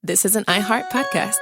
this is an iHeart podcast.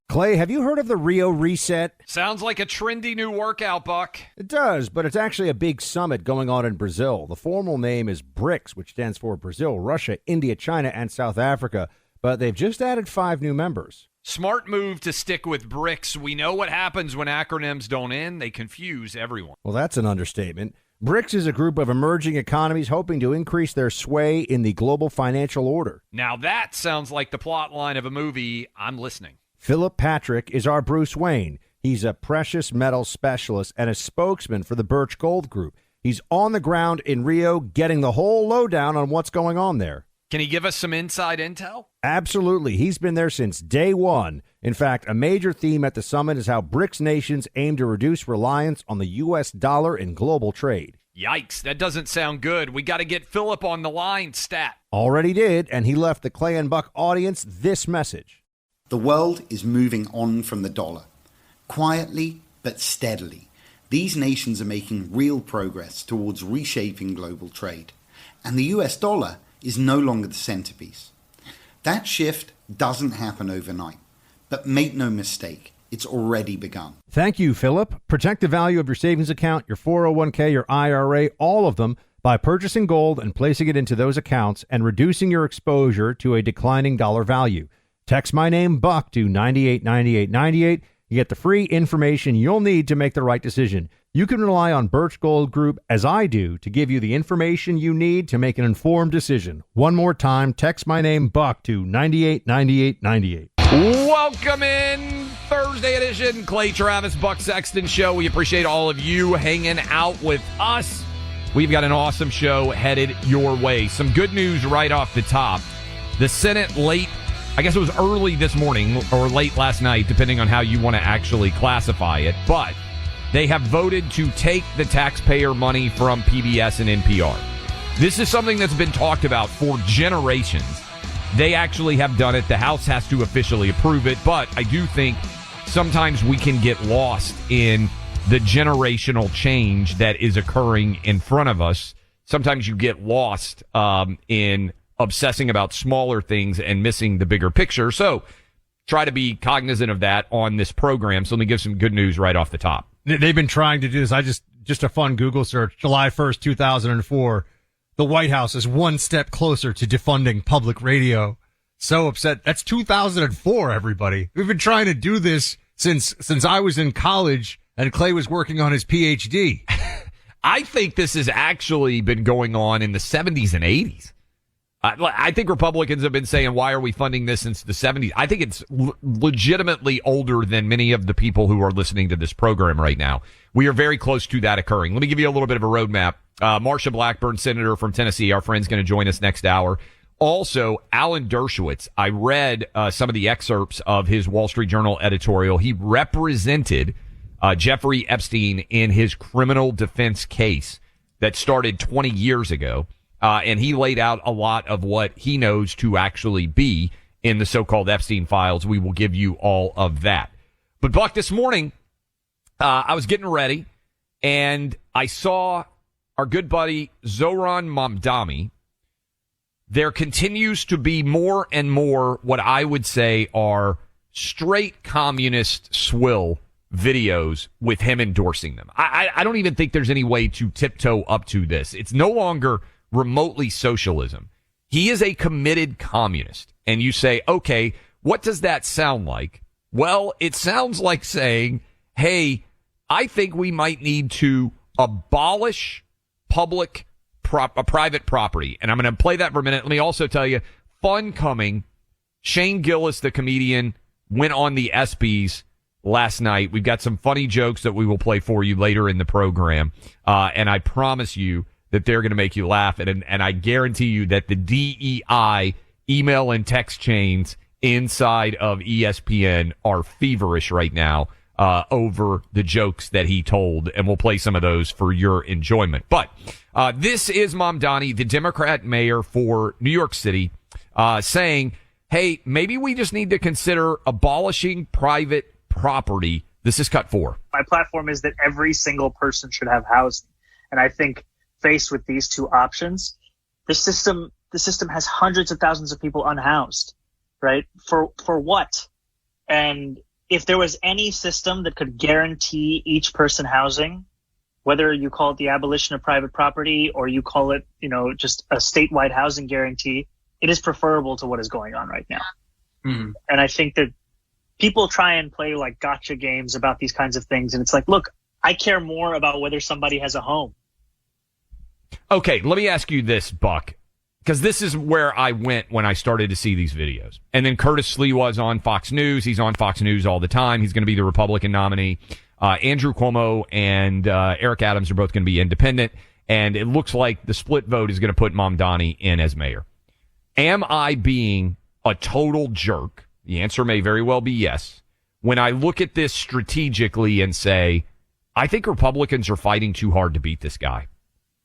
Clay, have you heard of the Rio Reset? Sounds like a trendy new workout, Buck. It does, but it's actually a big summit going on in Brazil. The formal name is BRICS, which stands for Brazil, Russia, India, China, and South Africa. But they've just added 5 new members. Smart move to stick with BRICS. We know what happens when acronyms don't end. They confuse everyone. Well, that's an understatement. BRICS is a group of emerging economies hoping to increase their sway in the global financial order. Now that sounds like the plot line of a movie. I'm listening. Philip Patrick is our Bruce Wayne. He's a precious metal specialist and a spokesman for the Birch Gold Group. He's on the ground in Rio getting the whole lowdown on what's going on there. Can he give us some inside intel? Absolutely. He's been there since day one. In fact, a major theme at the summit is how BRICS nations aim to reduce reliance on the U.S. dollar in global trade. Yikes, that doesn't sound good. We got to get Philip on the line, stat. Already did, and he left the Clay and Buck audience this message. The world is moving on from the dollar. Quietly but steadily, these nations are making real progress towards reshaping global trade. And the US dollar is no longer the centerpiece. That shift doesn't happen overnight. But make no mistake, it's already begun. Thank you, Philip. Protect the value of your savings account, your 401k, your IRA, all of them, by purchasing gold and placing it into those accounts and reducing your exposure to a declining dollar value. Text my name, Buck, to 989898. You get the free information you'll need to make the right decision. You can rely on Birch Gold Group, as I do, to give you the information you need to make an informed decision. One more time, text my name, Buck, to 989898. Welcome in Thursday edition, Clay, Travis, Buck Sexton show. We appreciate all of you hanging out with us. We've got an awesome show headed your way. Some good news right off the top. The Senate I guess it was early this morning or late last night, depending on how you want to actually classify it. But they have voted to take the taxpayer money from PBS and NPR. This is something that's been talked about for generations. They actually have done it. The House has to officially approve it. But I do think sometimes we can get lost in the generational change that is occurring in front of us. Sometimes you get lost in obsessing about smaller things and missing the bigger picture. So try to be cognizant of that on this program. So let me give some good news right off the top. They've been trying to do this. Just a fun Google search, July 1st, 2004. The White House is one step closer to defunding public radio. So upset. That's 2004, everybody. We've been trying to do this since I was in college and Clay was working on his PhD. I think this has actually been going on in the 70s and 80s. I think Republicans have been saying, why are we funding this since the 70s? I think it's legitimately older than many of the people who are listening to this program right now. We are very close to that occurring. Let me give you a little bit of a roadmap. Marsha Blackburn, senator from Tennessee, our friend's going to join us next hour. Also, Alan Dershowitz. I read some of the excerpts of his Wall Street Journal editorial. He represented Jeffrey Epstein in his criminal defense case that started 20 years ago. And he laid out a lot of what he knows to actually be in the so-called Epstein files. We will give you all of that. But Buck, this morning, I was getting ready and I saw our good buddy Zohran Mamdani. There continues to be more and more what I would say are straight communist swill videos with him endorsing them. I don't even think there's any way to tiptoe up to this. It's no longer remotely socialism. He is a committed communist. And you say, okay, what does that sound like? Well, it sounds like saying, hey, I think we might need to abolish private property. And I'm going to play that for a minute. Let me also tell you, fun coming. Shane Gillis, the comedian, went on the ESPYs last night. We've got some funny jokes that we will play for you later in the program. And I promise you that they're going to make you laugh. And I guarantee you that the DEI email and text chains inside of ESPN are feverish right now over the jokes that he told. And we'll play some of those for your enjoyment. But this is Mamdani, the Democrat mayor for New York City, saying, hey, maybe we just need to consider abolishing private property. This is cut 4. My platform is that every single person should have housing. And I think faced with these two options, the system the system has hundreds of thousands of people unhoused, right? For what? And if there was any system that could guarantee each person housing, whether you call it the abolition of private property or you call it, just a statewide housing guarantee, it is preferable to what is going on right now. Mm. And I think that people try and play like gotcha games about these kinds of things. And it's like, look, I care more about whether somebody has a home. Okay, let me ask you this, Buck, because this is where I went when I started to see these videos. And then Curtis Sliwa on Fox News. He's on Fox News all the time. He's going to be the Republican nominee. Andrew Cuomo and Eric Adams are both going to be independent. And it looks like the split vote is going to put Mamdani in as mayor. Am I being a total jerk? The answer may very well be yes. When I look at this strategically and say, I think Republicans are fighting too hard to beat this guy.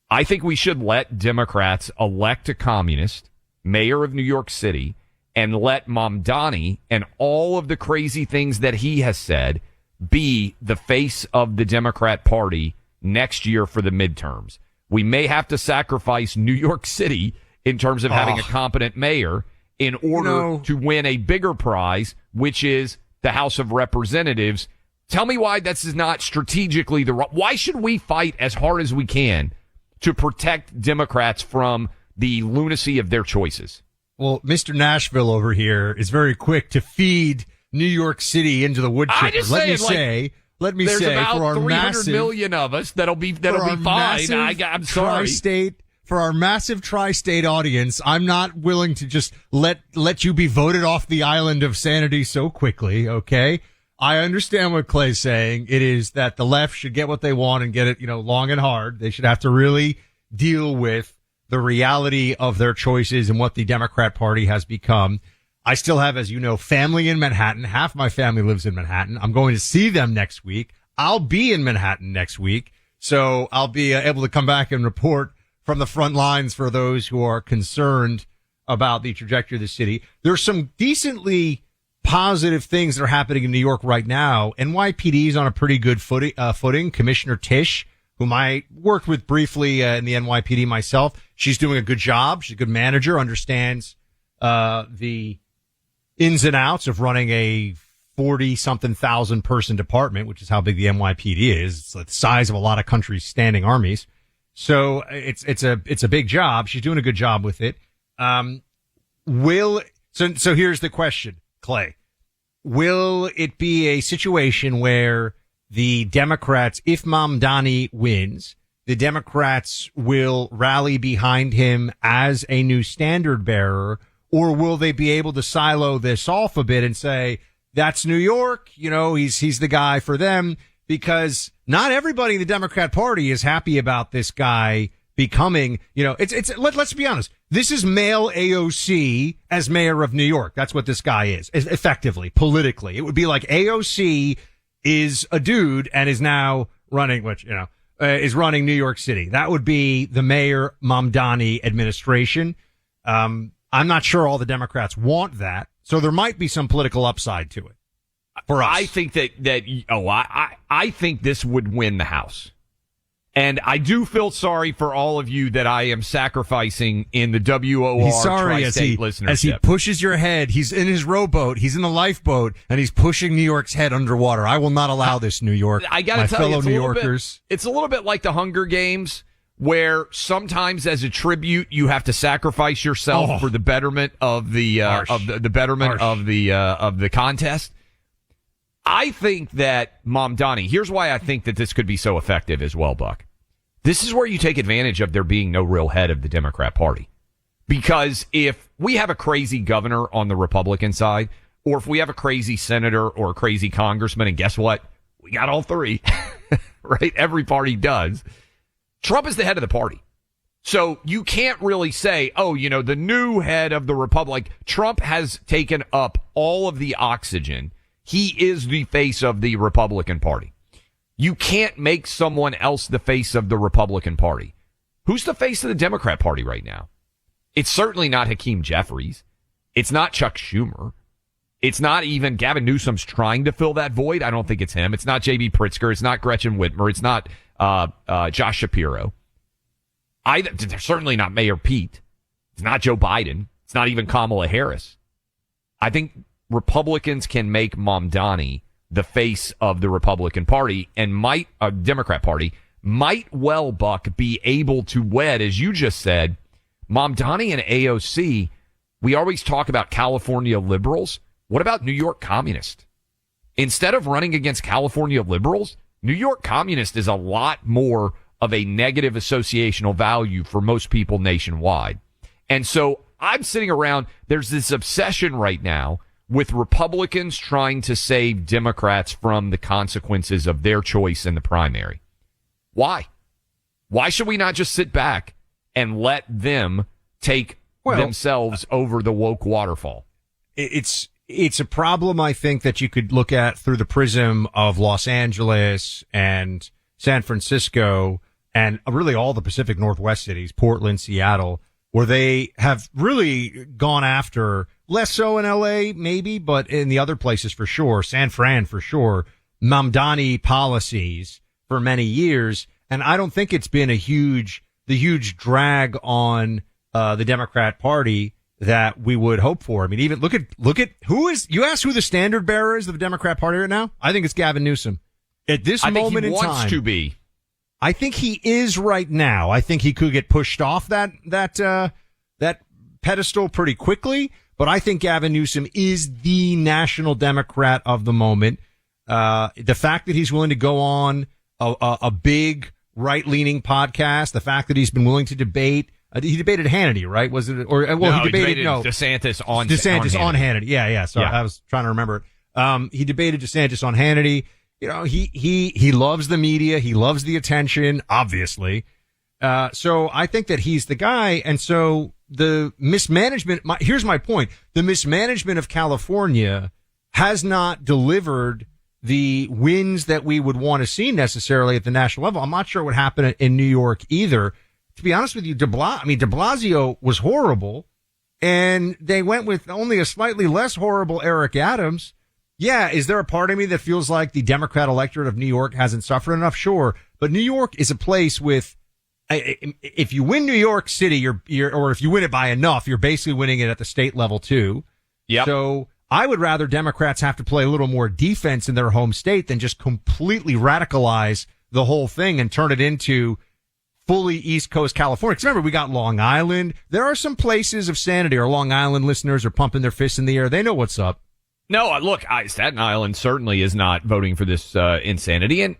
I think we should let Democrats elect a communist, mayor of New York City, and let Mamdani and all of the crazy things that he has said be the face of the Democrat Party next year for the midterms. We may have to sacrifice New York City in terms of having a competent mayor in order to win a bigger prize, which is the House of Representatives. Tell me why this is not strategically why should we fight as hard as we can to protect Democrats from the lunacy of their choices? Well, Mr. Nashville over here is very quick to feed New York City into the wood chipper. Let me say, there's about for our 300 million of us that'll be fine. I'm sorry. For our massive tri-state audience, I'm not willing to just let you be voted off the island of sanity so quickly, okay? I understand what Clay's saying. It is that the left should get what they want and get it, long and hard. They should have to really deal with the reality of their choices and what the Democrat Party has become. I still have, as you know, family in Manhattan. Half my family lives in Manhattan. I'm going to see them next week. I'll be in Manhattan next week, so I'll be able to come back and report from the front lines for those who are concerned about the trajectory of the city. There's some decently positive things that are happening in New York right now. NYPD is on a pretty good footing. Commissioner Tisch, whom I worked with briefly in the NYPD myself, she's doing a good job. She's a good manager, understands the ins and outs of running a 40-something thousand person department, which is how big the NYPD is. It's the size of a lot of countries' standing armies. So it's a big job. She's doing a good job with it. So here's the question, Clay. Will it be a situation where the Democrats, if Mamdani wins, the Democrats will rally behind him as a new standard bearer, or will they be able to silo this off a bit and say, that's New York, he's the guy for them? Because not everybody in the Democrat Party is happy about this guy becoming, let's be honest. This is male AOC as mayor of New York. That's what this guy is, effectively, politically. It would be like AOC is a dude and is now running, is running New York City. That would be the Mayor Mamdani administration. I'm not sure all the Democrats want that. So there might be some political upside to it for us. I think I think this would win the House. And I do feel sorry for all of you that I am sacrificing in the WOR He's sorry tri-state as listenership. he pushes your head. He's in his rowboat. He's in the lifeboat, and he's pushing New York's head underwater. I will not allow this, New York. I got to tell you, fellow New Yorkers. It's a little bit like the Hunger Games, where sometimes as a tribute you have to sacrifice yourself for the betterment of the of the contest. I think that Mamdani, here's why I think that this could be so effective as well, Buck. This is where you take advantage of there being no real head of the Democrat Party. Because if we have a crazy governor on the Republican side, or if we have a crazy senator or a crazy congressman, and guess what? We got all three, right? Every party does. Trump is the head of the party. So you can't really say, the new head of the Republic. Trump has taken up all of the oxygen. He is the face of the Republican Party. You can't make someone else the face of the Republican Party. Who's the face of the Democrat Party right now? It's certainly not Hakeem Jeffries. It's not Chuck Schumer. It's not even Gavin Newsom's trying to fill that void. I don't think it's him. It's not J.B. Pritzker. It's not Gretchen Whitmer. It's not Josh Shapiro. They're certainly not Mayor Pete. It's not Joe Biden. It's not even Kamala Harris. I think Republicans can make Mamdani the face of the Republican Party and Democrat Party might well, Buck, be able to wed, as you just said, Mamdani and AOC. We always talk about California liberals. What about New York communists? Instead of running against California liberals, New York communist is a lot more of a negative associational value for most people nationwide. And so I'm sitting around, there's this obsession right now with Republicans trying to save Democrats from the consequences of their choice in the primary. Why? Why should we not just sit back and let them take themselves over the woke waterfall? It's a problem, I think, that you could look at through the prism of Los Angeles and San Francisco and really all the Pacific Northwest cities, Portland, Seattle, where they have really gone after, less so in LA maybe, but in the other places for sure, San Fran for sure, Mamdani policies for many years. And I don't think it's been the huge drag on the Democrat Party that we would hope for. I mean, even look at you ask who the standard bearer is of the Democrat Party right now? I think it's Gavin Newsom. At this moment in time, wants to be. I think he is right now. I think he could get pushed off that pedestal pretty quickly, but I think Gavin Newsom is the national Democrat of the moment. The fact that he's willing to go on a big right-leaning podcast, the fact that he's been willing to debate. He debated Hannity, right? Was it? He debated DeSantis on Hannity. Yeah. So yeah. I was trying to remember it. He debated DeSantis on Hannity. You know, he loves the media. He loves the attention, obviously. So I think that he's the guy. And so the mismanagement, here's my point. The mismanagement of California has not delivered the wins that we would want to see necessarily at the national level. I'm not sure what happened in New York either. To be honest with you, de Blasio was horrible, and they went with only a slightly less horrible Eric Adams. Yeah, is there a part of me that feels like the Democrat electorate of New York hasn't suffered enough? Sure, but New York is a place with, if you win New York City, or if you win it by enough, you're basically winning it at the state level too. Yeah. So I would rather Democrats have to play a little more defense in their home state than just completely radicalize the whole thing and turn it into fully East Coast California. Because remember, we got Long Island. There are some places of sanity. Our Long Island listeners are pumping their fists in the air. They know what's up. No, look, Staten Island certainly is not voting for this insanity. And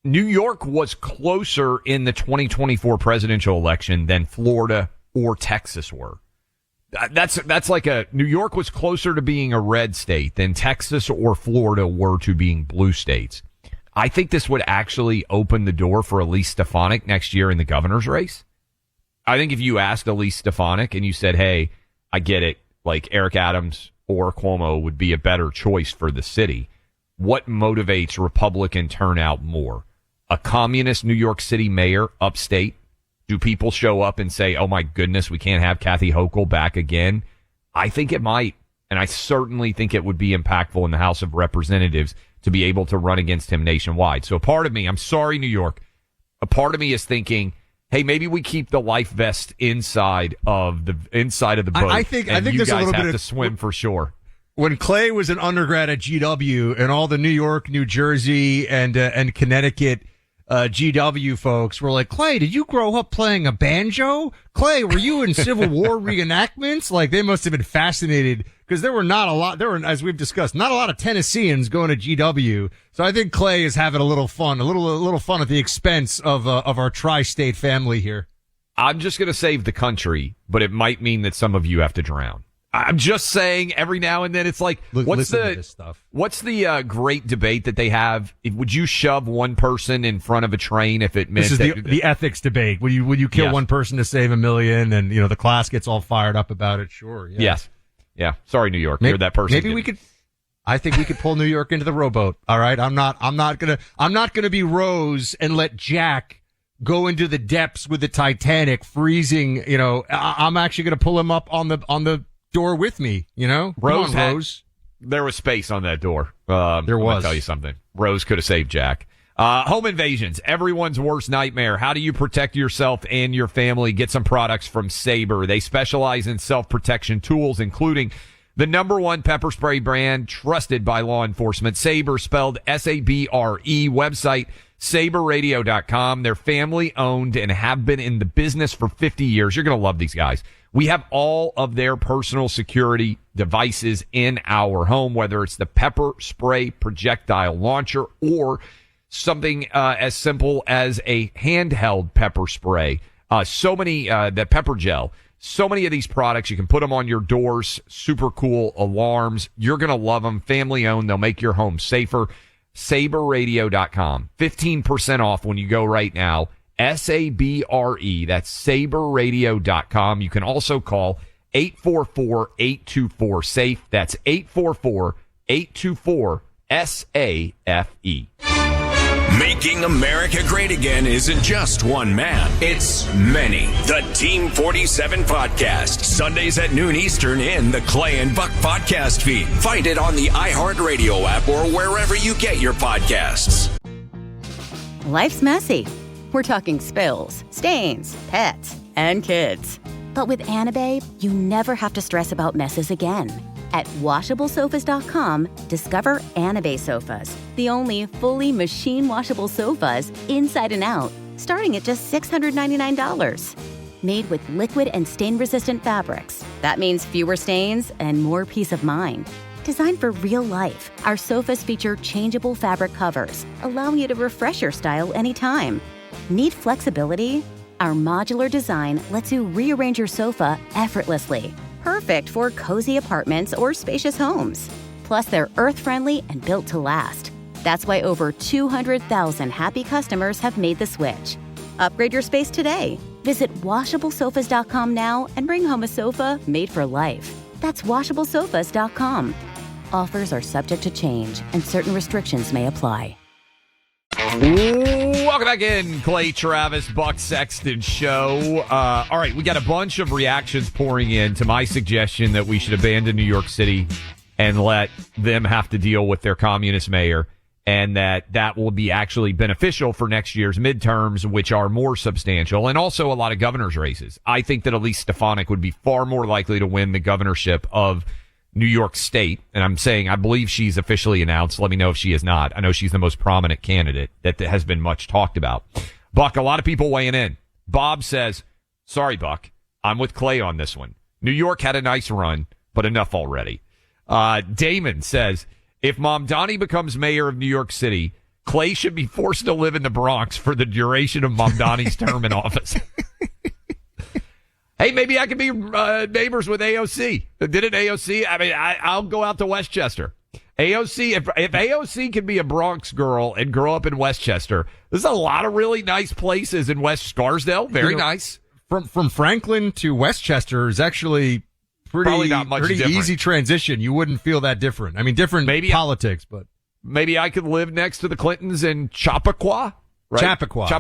New York was closer in the 2024 presidential election than Florida or Texas were. That's like New York was closer to being a red state than Texas or Florida were to being blue states. I think this would actually open the door for Elise Stefanik next year in the governor's race. I think if you asked Elise Stefanik and you said, hey, I get it, like Eric Adams or Cuomo would be a better choice for the city, what motivates Republican turnout more? A communist New York City mayor upstate? Do people show up and say, oh my goodness, we can't have Kathy Hochul back again? I think it might. And I certainly think it would be impactful in the House of Representatives to be able to run against him nationwide. So a part of me, I'm sorry, New York, a part of me is thinking, hey, maybe we keep the life vest inside of the boat. I think you there's guys a little have bit to of swim for shore. When Clay was an undergrad at GW and all the New York, New Jersey, and Connecticut GW folks were like, Clay, did you grow up playing a banjo? Clay, were you in Civil War reenactments? Like, they must have been fascinated because there were, as we've discussed, not a lot of Tennesseans going to GW. So I think Clay is having a little fun at the expense of our tri-state family here. I'm just going to save the country, but it might mean that some of you have to drown. I'm just saying every now and then it's like, what's the great debate that they have? Would you shove one person in front of a train if it meant this is the ethics debate? Would you kill one person to save a million? And the class gets all fired up about it. Sure. Yeah. Yes. Yeah. Sorry, New York. You're that person. I think we could pull New York into the rowboat. All right. I'm not gonna be Rose and let Jack go into the depths with the Titanic freezing. I'm actually gonna pull him up on the door with me, Rose. There was space on that door. There was. I'll tell you something. Rose could have saved Jack. Home invasions, everyone's worst nightmare. How do you protect yourself and your family? Get some products from Sabre. They specialize in self-protection tools, including the #1 pepper spray brand trusted by law enforcement. Sabre, spelled S-A-B-R-E. Website, sabreradio.com. They're family owned and have been in the business for 50 years. You're going to love these guys. We have all of their personal security devices in our home, whether it's the pepper spray projectile launcher or something as simple as a handheld pepper spray. The pepper gel. So many of these products, you can put them on your doors. Super cool alarms. You're going to love them. Family owned. They'll make your home safer. SaberRadio.com. 15% off when you go right now. SABRE. That's SaberRadio.com. You can also call 844-824-SAFE. That's 844-824-SAFE. Making America great again isn't just one man. It's many. The Team 47 Podcast. Sundays at noon Eastern in the Clay and Buck Podcast feed. Find it on the iHeartRadio app or wherever you get your podcasts. Life's messy. We're talking spills, stains, pets, and kids. But with Anabae, you never have to stress about messes again. At WashableSofas.com, discover Anabae sofas, the only fully machine-washable sofas inside and out, starting at just $699. Made with liquid and stain-resistant fabrics. That means fewer stains and more peace of mind. Designed for real life, our sofas feature changeable fabric covers, allowing you to refresh your style anytime. Need flexibility? Our modular design lets you rearrange your sofa effortlessly. Perfect for cozy apartments or spacious homes. Plus, they're earth-friendly and built to last. That's why over 200,000 happy customers have made the switch. Upgrade your space today. Visit WashableSofas.com now and bring home a sofa made for life. That's WashableSofas.com. Offers are subject to change and certain restrictions may apply. Welcome back in, Clay, Travis, Buck Sexton show. All right, we got a bunch of reactions pouring in to my suggestion that we should abandon New York City and let them have to deal with their communist mayor, and that will be actually beneficial for next year's midterms, which are more substantial, and also a lot of governor's races. I think that Elise Stefanik would be far more likely to win the governorship of New York State, and I'm saying I believe she's officially announced. Let me know if she is not. I know she's the most prominent candidate that has been much talked about. Buck, a lot of people weighing in. Bob says, sorry, Buck, I'm with Clay on this one. New York had a nice run, but enough already. Damon says, if Mamdani becomes mayor of New York City, Clay should be forced to live in the Bronx for the duration of Mamdani's term in office. Hey, maybe I could be neighbors with AOC. Didn't AOC? I mean, I'll go out to Westchester. AOC, if AOC can be a Bronx girl and grow up in Westchester, there's a lot of really nice places in West Scarsdale. Very nice. From Franklin to Westchester is actually probably not much pretty different. Easy transition. You wouldn't feel that different. I mean, different politics, but maybe I could live next to the Clintons in Chappaqua. Right? Chappaqua. It's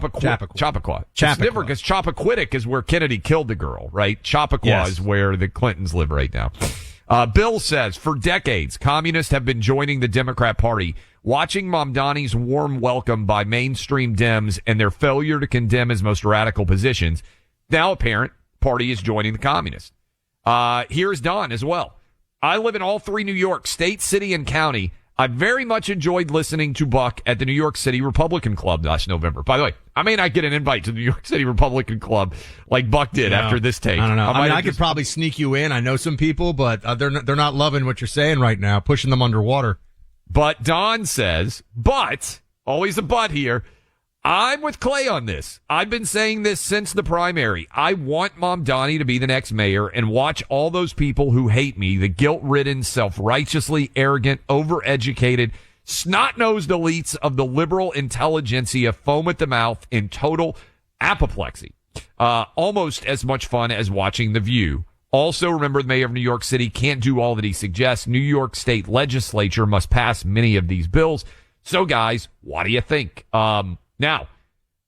different because Chappaquiddick is where Kennedy killed the girl, right? Chappaqua is where the Clintons live right now. Bill says, for decades, communists have been joining the Democrat Party. Watching Mamdani's warm welcome by mainstream Dems and their failure to condemn his most radical positions, now apparent, party is joining the communists. Here's Don as well. I live in all three New York, state, city, and county. I very much enjoyed listening to Buck at the New York City Republican Club last November. By the way, I may not get an invite to the New York City Republican Club like Buck did after this take. I don't know. I could probably sneak you in. I know some people, but they're not loving what you're saying right now, pushing them underwater. But Don says, always a but here, I'm with Clay on this. I've been saying this since the primary. I want Mamdani to be the next mayor and watch all those people who hate me, the guilt-ridden, self-righteously arrogant, overeducated, snot-nosed elites of the liberal intelligentsia foam at the mouth in total apoplexy. Almost as much fun as watching The View. Also, remember, the mayor of New York City can't do all that he suggests. New York State legislature must pass many of these bills. So, guys, what do you think? Now,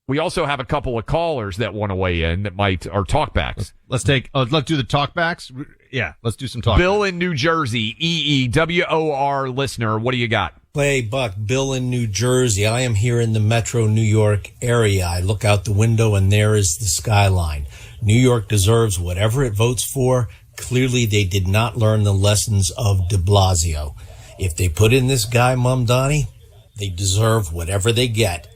we also have a couple of callers that want to weigh in that are talkbacks. Let's do the talkbacks. Yeah, let's do some talkbacks. Bill in New Jersey, EEWOR listener, what do you got? Hey, Buck, Bill in New Jersey. I am here in the metro New York area. I look out the window and there is the skyline. New York deserves whatever it votes for. Clearly, they did not learn the lessons of de Blasio. If they put in this guy, Mamdani, they deserve whatever they get.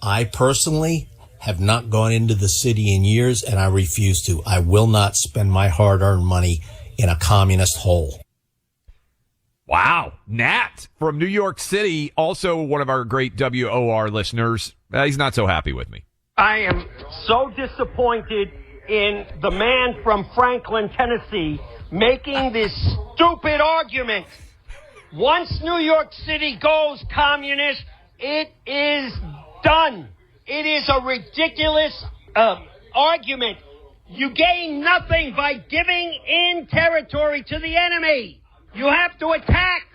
I personally have not gone into the city in years, and I refuse to. I will not spend my hard-earned money in a communist hole. Wow. Nat from New York City, also one of our great WOR listeners. He's not so happy with me. I am so disappointed in the man from Franklin, Tennessee, making this stupid argument. Once New York City goes communist, it is done. It is a ridiculous argument. You gain nothing by giving in territory to the enemy. You have to attack.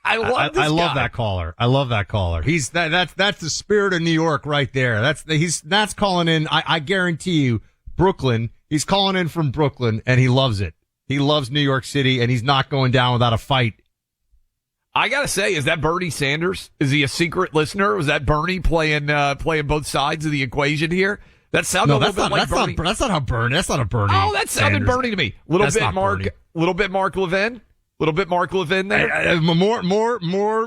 I love this I love guy. that caller. I love that caller. He's that's the spirit of New York right there. That's calling in. I guarantee you, Brooklyn. He's calling in from Brooklyn, and he loves it. He loves New York City, and he's not going down without a fight. I gotta say, is that Bernie Sanders? Is he a secret listener? Was that Bernie playing both sides of the equation here? That sounded a little bit like Bernie. That's not how Bernie. That's not a Bernie. Oh, that sounded Sanders. Bernie to me. Little bit Mark Levin there. More,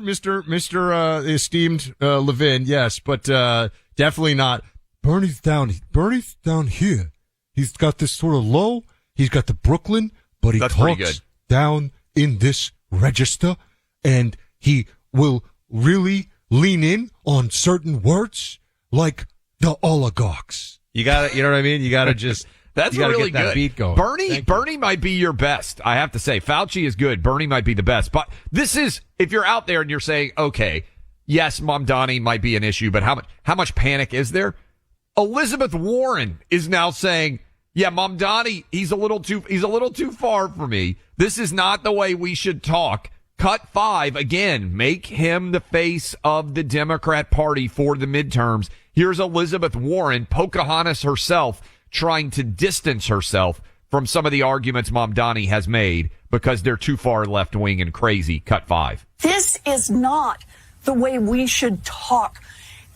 Mr. Esteemed Levin, yes, but definitely not. Bernie's down here. He's got this sort of low. He's got the Brooklyn, but he That's pretty talks good. down in this register, and he will really lean in on certain words like the oligarchs. You know what I mean? You gotta just. That's you gotta really get that good. beat going. Bernie might be your best. I have to say, Fauci is good. Bernie might be the best. But this is, if you're out there and you're saying, okay, yes, Mamdani might be an issue, but how much panic is there? Elizabeth Warren is now saying, yeah, Mamdani, he's a little too far for me. This is not the way we should talk. Cut 5 again. Make him the face of the Democrat Party for the midterms. Here's Elizabeth Warren, Pocahontas herself, trying to distance herself from some of the arguments Mamdani has made because they're too far left wing and crazy. Cut 5. This is not the way we should talk.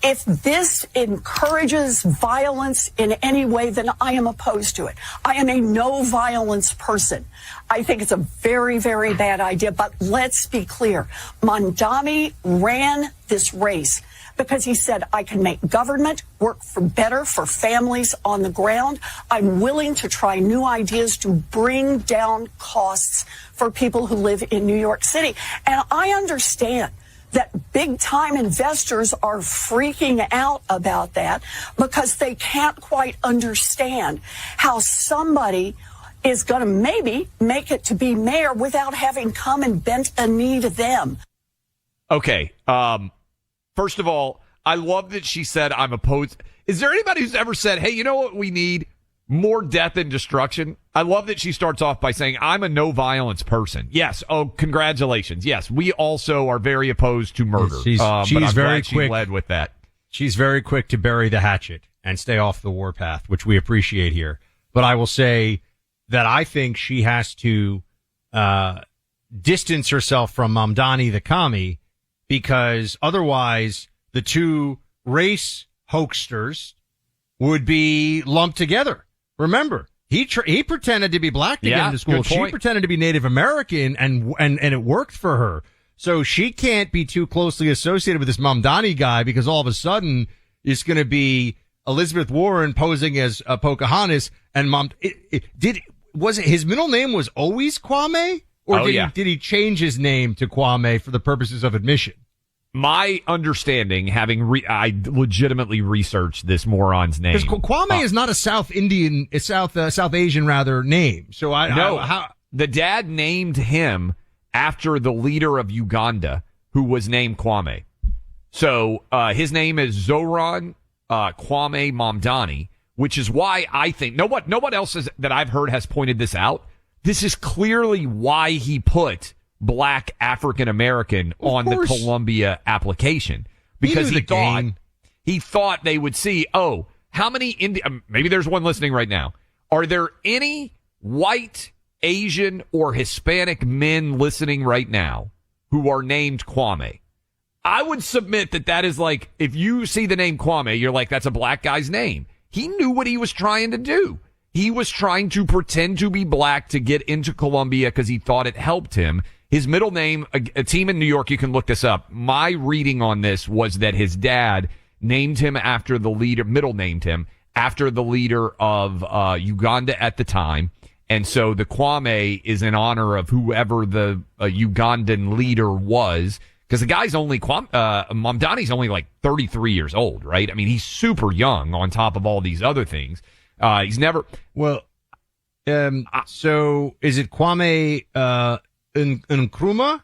If this encourages violence in any way, then I am opposed to it. I am a no violence person. I think it's a very, very bad idea. But let's be clear. Mamdani ran this race because he said, I can make government work better for families on the ground. I'm willing to try new ideas to bring down costs for people who live in New York City. And I understand that big-time investors are freaking out about that because they can't quite understand how somebody is going to maybe make it to be mayor without having come and bent a knee to them. Okay. First of all, I love that she said I'm opposed. Is there anybody who's ever said, hey, you know what we need? More death and destruction. I love that she starts off by saying, I'm a no violence person. Yes. Oh, congratulations. Yes. We also are very opposed to murder. She's but I'm very glad quick. She led with that. She's very quick to bury the hatchet and stay off the warpath, which we appreciate here. But I will say that I think she has to, distance herself from Mamdani the commie, because otherwise the two race hoaxsters would be lumped together. Remember, he pretended to be black to get into school. She pretended to be Native American, and it worked for her. So she can't be too closely associated with this Mamdani guy, because all of a sudden it's going to be Elizabeth Warren posing as Pocahontas, and his middle name was always Kwame, or did he change his name to Kwame for the purposes of admission? My understanding, I legitimately researched this moron's name. Because Kwame is not a South Asian name. So the dad named him after the leader of Uganda, who was named Kwame. So his name is Zohran Kwame Mamdani, which is why I think no one else that I've heard has pointed this out. This is clearly why he put Black African American on the Columbia application, because he thought they would see, oh, how many maybe there's one listening right now. Are there any white, Asian, or Hispanic men listening right now who are named Kwame. I would submit that is like, if you see the name Kwame, you're like, that's a black guy's name. He knew what he was trying to do. He was trying to pretend to be black to get into Columbia because he thought it helped him. His middle name, a team in New York, you can look this up. My reading on this was that his dad named him after the leader, middle named him after the leader of Uganda at the time. And so the Kwame is in honor of whoever the Ugandan leader was. Because the guy's only, Mamdani's only like 33 years old, right? I mean, he's super young on top of all these other things. He's never. Well, so is it Kwame Nkrumah,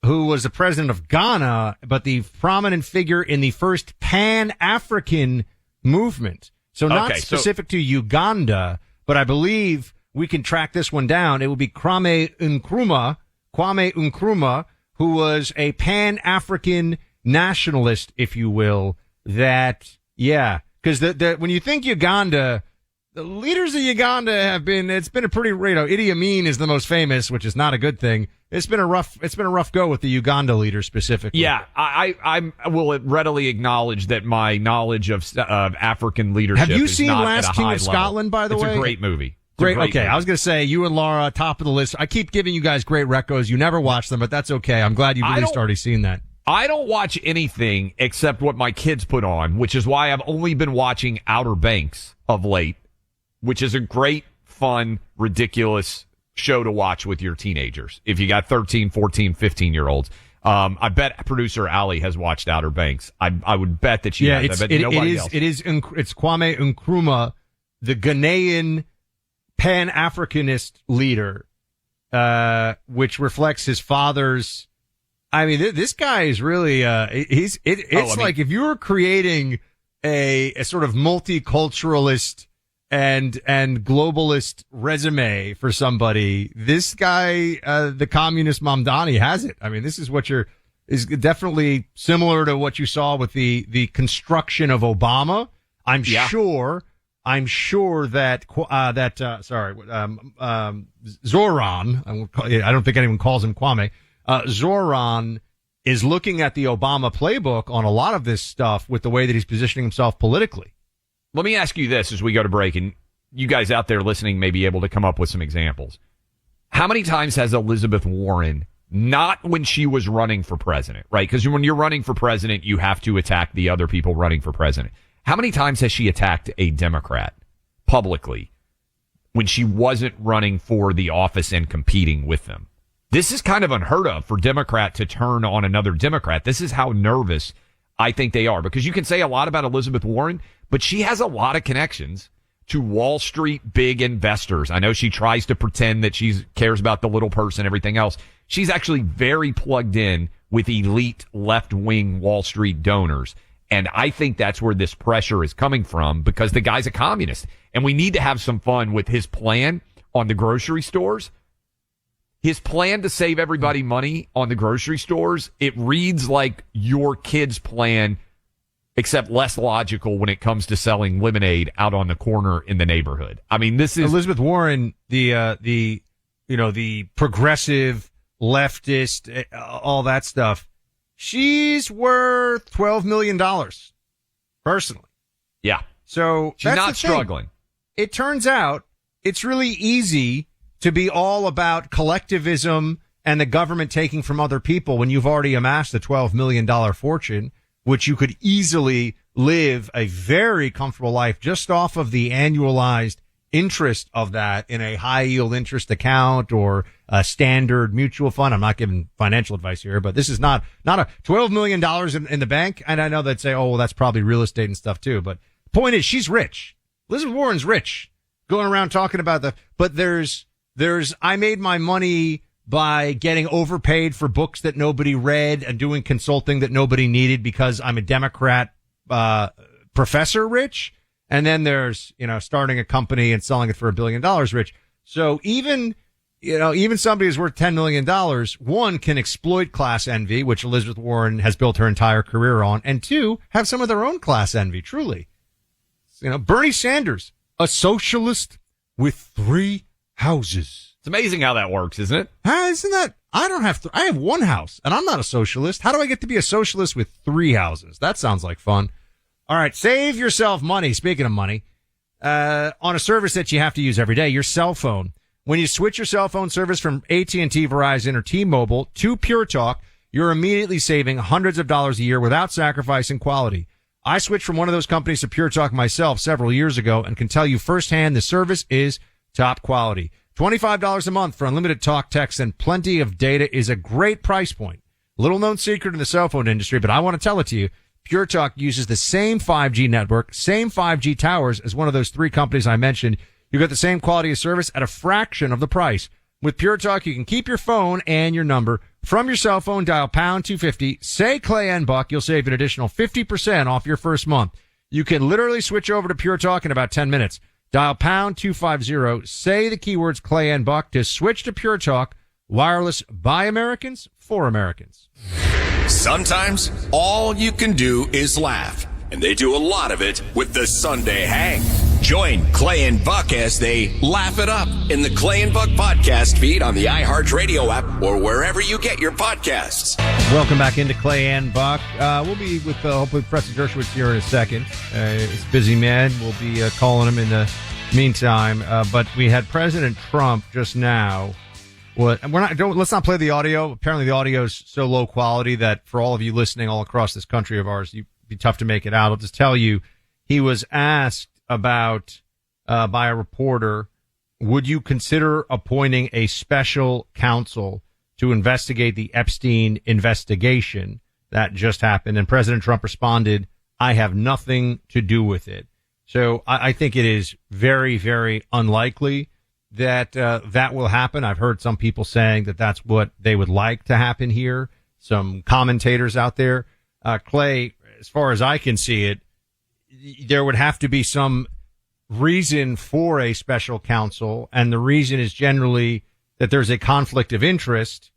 who was the president of Ghana, but the prominent figure in the first Pan-African movement? So not specific to Uganda, but I believe we can track this one down. It would be Kwame Nkrumah, who was a Pan-African nationalist, if you will, because when you think Uganda, the leaders of Uganda it's been a pretty, Idi Amin is the most famous, which is not a good thing. It's been a rough go with the Uganda leaders specifically. Yeah, I will readily acknowledge that my knowledge of African leadership Have you is seen not Last at a King high of level. Scotland, by the way? It's a great movie. Great. Okay. I was going to say, you and Laura, top of the list. I keep giving you guys great recos. You never watch them, but that's okay. I'm glad you've at least already seen that. I don't watch anything except what my kids put on, which is why I've only been watching Outer Banks of late, which is a great, fun, ridiculous show to watch with your teenagers. If you got 13, 14, 15-year-olds. I bet producer Allie has watched Outer Banks. I would bet that she has. I bet nobody else. It's Kwame Nkrumah, the Ghanaian Pan-Africanist leader, which reflects his father's. I mean, this guy is really, like if you were creating a sort of multiculturalist and globalist resume for somebody, this guy, the communist Mamdani has it. I mean, this is is definitely similar to what you saw with the construction of Obama. I'm sure that Zohran, I don't think anyone calls him Kwame, Zohran is looking at the Obama playbook on a lot of this stuff with the way that he's positioning himself politically. Let me ask you this as we go to break, and you guys out there listening may be able to come up with some examples. How many times has Elizabeth Warren, not when she was running for president, right? Because when you're running for president, you have to attack the other people running for president. How many times has she attacked a Democrat publicly when she wasn't running for the office and competing with them? This is kind of unheard of for Democrat to turn on another Democrat. This is how nervous I think they are, because you can say a lot about Elizabeth Warren, but she has a lot of connections to Wall Street big investors. I know she tries to pretend that she cares about the little person, everything else. She's actually very plugged in with elite left-wing Wall Street donors. And I think that's where this pressure is coming from, because the guy's a communist. And we need to have some fun with his plan on the grocery stores. His plan to save everybody money on the grocery stores, it reads like your kid's plan, except less logical when it comes to selling lemonade out on the corner in the neighborhood. I mean, this is Elizabeth Warren, the progressive leftist, all that stuff. She's worth $12 million personally. Yeah. So she's not struggling. It turns out it's really easy to be all about collectivism and the government taking from other people when you've already amassed a $12 million fortune, which you could easily live a very comfortable life just off of the annualized interest of that in a high yield interest account or a standard mutual fund. I'm not giving financial advice here, but this is not a $12 million in the bank. And I know they'd say, oh, well, that's probably real estate and stuff too. But point is, she's rich. Elizabeth Warren's rich, going around talking about but there's, I made my money by getting overpaid for books that nobody read and doing consulting that nobody needed because I'm a Democrat, professor rich. And then there's, starting a company and selling it for $1 billion rich. So even somebody who's worth $10 million, one, can exploit class envy, which Elizabeth Warren has built her entire career on, and two, have some of their own class envy, truly. Bernie Sanders, a socialist with 3 houses. It's amazing how that works, isn't it? Isn't that? I have one house, and I'm not a socialist. How do I get to be a socialist with 3 houses? That sounds like fun. All right, save yourself money. Speaking of money, on a service that you have to use every day, your cell phone. When you switch your cell phone service from AT&T, Verizon, or T-Mobile to Pure Talk, you're immediately saving hundreds of dollars a year without sacrificing quality. I switched from one of those companies to Pure Talk myself several years ago and can tell you firsthand the service is top quality. $25 a month for unlimited talk, text, and plenty of data is a great price point. Little known secret in the cell phone industry, but I want to tell it to you. Pure Talk uses the same 5G network, same 5G towers as one of those 3 companies I mentioned. You get the same quality of service at a fraction of the price. With Pure Talk, you can keep your phone and your number. From your cell phone, dial pound 250, say Clay and Buck. You'll save an additional 50% off your first month. You can literally switch over to Pure Talk in about 10 minutes. Dial pound 250, say the keywords Clay and Buck to switch to Pure Talk. Wireless by Americans for Americans. Sometimes all you can do is laugh, and they do a lot of it with the Sunday Hang. Join Clay and Buck as they laugh it up in the Clay and Buck podcast feed on the iHeartRadio app or wherever you get your podcasts. Welcome back into Clay and Buck. We'll be with hopefully Professor Dershowitz here in a second. He's a busy man. We'll be calling him in the meantime. But we had President Trump just now. Let's not play the audio. Apparently the audio is so low quality that for all of you listening all across this country of ours, it'd be tough to make it out. I'll just tell you, he was asked about by a reporter, would you consider appointing a special counsel to investigate the Epstein investigation that just happened? And President Trump responded, I have nothing to do with it. So I think it is very, very unlikely that that will happen. I've heard some people saying that that's what they would like to happen here. Some commentators out there. Clay, as far as I can see it, there would have to be some reason for a special counsel, and the reason is generally that there's a conflict of interest.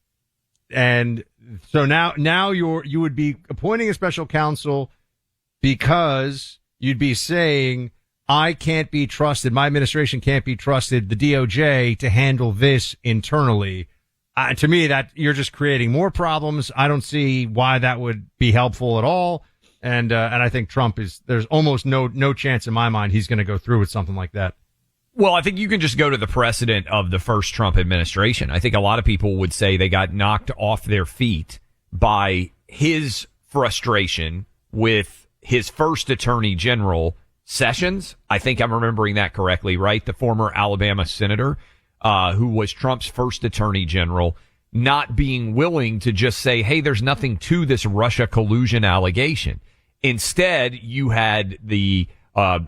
And so now you would be appointing a special counsel because you'd be saying, I can't be trusted, my administration can't be trusted, the DOJ, to handle this internally. To me, that you're just creating more problems. I don't see why that would be helpful at all. And I think Trump there's almost no chance in my mind he's going to go through with something like that. Well, I think you can just go to the precedent of the first Trump administration. I think a lot of people would say they got knocked off their feet by his frustration with his first attorney general, Sessions. I think I'm remembering that correctly, right? The former Alabama senator, who was Trump's first attorney general, not being willing to just say, hey, there's nothing to this Russia collusion allegation. Instead, you had the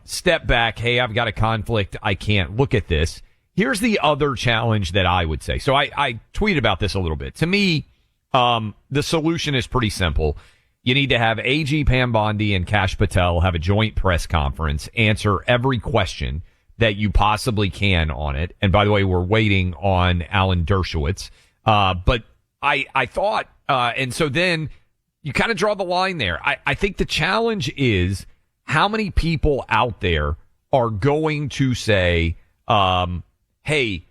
step back, hey, I've got a conflict, I can't look at this. Here's the other challenge that I would say. So I tweeted about this a little bit. To me, the solution is pretty simple. You need to have AG Pam Bondi and Kash Patel have a joint press conference, answer every question that you possibly can on it. And by the way, we're waiting on Alan Dershowitz. But I thought, and so then you kind of draw the line there. I think the challenge is how many people out there are going to say, hey,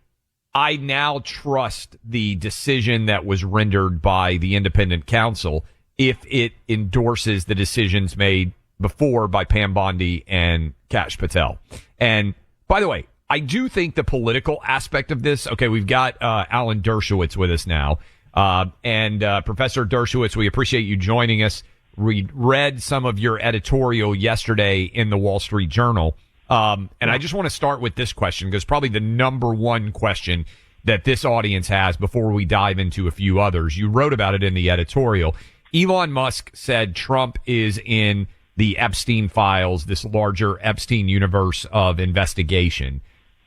I now trust the decision that was rendered by the independent counsel if it endorses the decisions made before by Pam Bondi and Kash Patel. And by the way, I do think the political aspect of this, okay, we've got Alan Dershowitz with us now. And Professor Dershowitz, we appreciate you joining us. We read some of your editorial yesterday in the Wall Street Journal. And I just want to start with this question because probably the number one question that this audience has before we dive into a few others. You wrote about it in the editorial. Elon Musk said Trump is in the Epstein files, this larger Epstein universe of investigation.